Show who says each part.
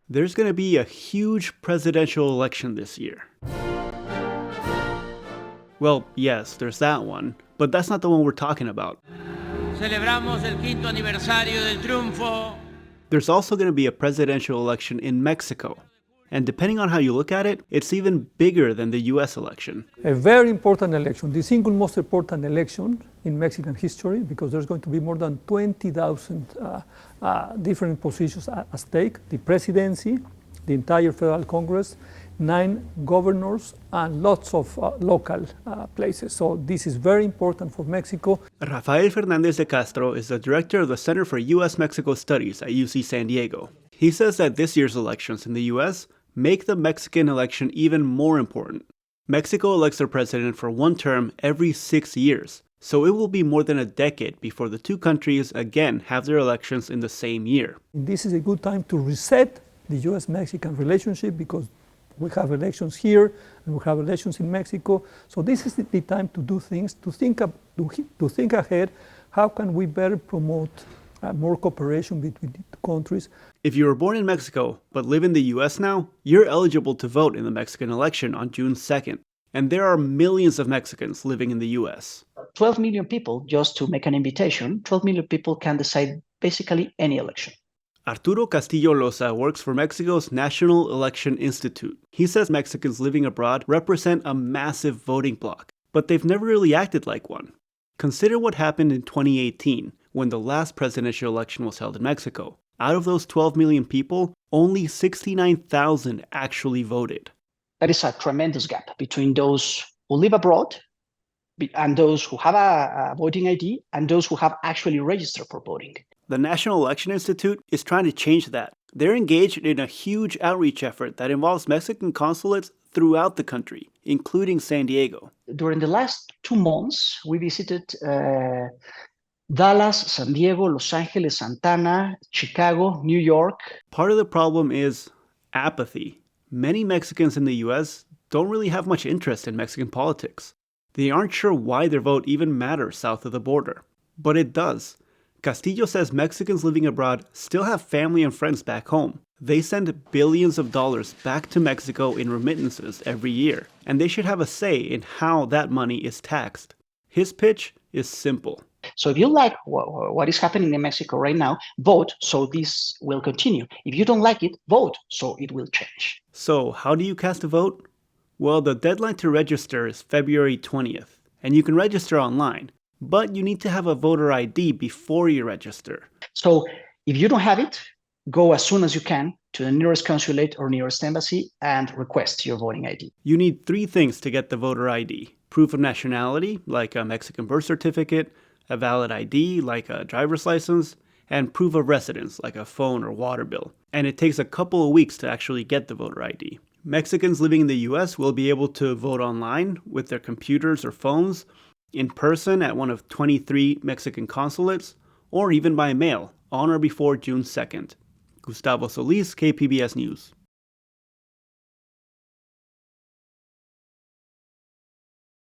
Speaker 1: There's going to be a huge presidential election this year. Well, yes, there's that one, but that's not the one we're talking about.
Speaker 2: Celebramos el quinto aniversario del triunfo.
Speaker 1: There's also going to be a presidential election in Mexico. And depending on how you look at it, it's even bigger than the US election.
Speaker 3: A very important election, the single most important election in Mexican history, because there's going to be more than 20,000 different positions at stake: the presidency, the entire federal Congress, 9 governors, and lots of local places. So this is very important for Mexico.
Speaker 1: Rafael Fernandez de Castro is the director of the Center for U.S.-Mexico Studies at UC San Diego. He says that this year's elections in the U.S. make the Mexican election even more important. Mexico elects their president for one term every 6 years, so it will be more than a decade before the two countries again have their elections in the same year.
Speaker 3: This is a good time to reset the U.S.-Mexican relationship, because we have elections here and we have elections in Mexico. So this is the time to do things, to think ahead. How can we better promote more cooperation between the countries?
Speaker 1: If you were born in Mexico but live in the US now, you're eligible to vote in the Mexican election on June 2nd. And there are millions of Mexicans living in the US.
Speaker 4: 12 million people, just to make an invitation, 12 million people can decide basically any election.
Speaker 1: Arturo Castillo Loza works for Mexico's National Election Institute. He says Mexicans living abroad represent a massive voting bloc, but they've never really acted like one. Consider what happened in 2018, when the last presidential election was held in Mexico. Out of those 12 million people, only 69,000 actually voted.
Speaker 4: There is a tremendous gap between those who live abroad and those who have a voting ID and those who have actually registered for voting.
Speaker 1: The National Election Institute is trying to change that. They're engaged in a huge outreach effort that involves Mexican consulates throughout the country, including San Diego.
Speaker 4: During the last 2 months, we visited Dallas, San Diego, Los Angeles, Santa Ana, Chicago, New York.
Speaker 1: Part of the problem is apathy. Many Mexicans in the US don't really have much interest in Mexican politics. They aren't sure why their vote even matters south of the border. But it does. Castillo says Mexicans living abroad still have family and friends back home. They send billions of dollars back to Mexico in remittances every year, and they should have a say in how that money is taxed. His pitch is simple.
Speaker 4: So if you like what is happening in Mexico right now, vote so this will continue. If you don't like it, vote so it will change.
Speaker 1: So how do you cast a vote? Well, the deadline to register is February 20th, and you can register online. But you need to have a voter ID before you register.
Speaker 4: So if you don't have it, go as soon as you can to the nearest consulate or nearest embassy and request your voting ID.
Speaker 1: You need 3 things to get the voter ID: proof of nationality, like a Mexican birth certificate, a valid ID, like a driver's license, and proof of residence, like a phone or water bill. And it takes a couple of weeks to actually get the voter ID. Mexicans living in the US will be able to vote online with their computers or phones, in person at one of 23 Mexican consulates, or even by mail on or before June 2nd. Gustavo Solis, KPBS News.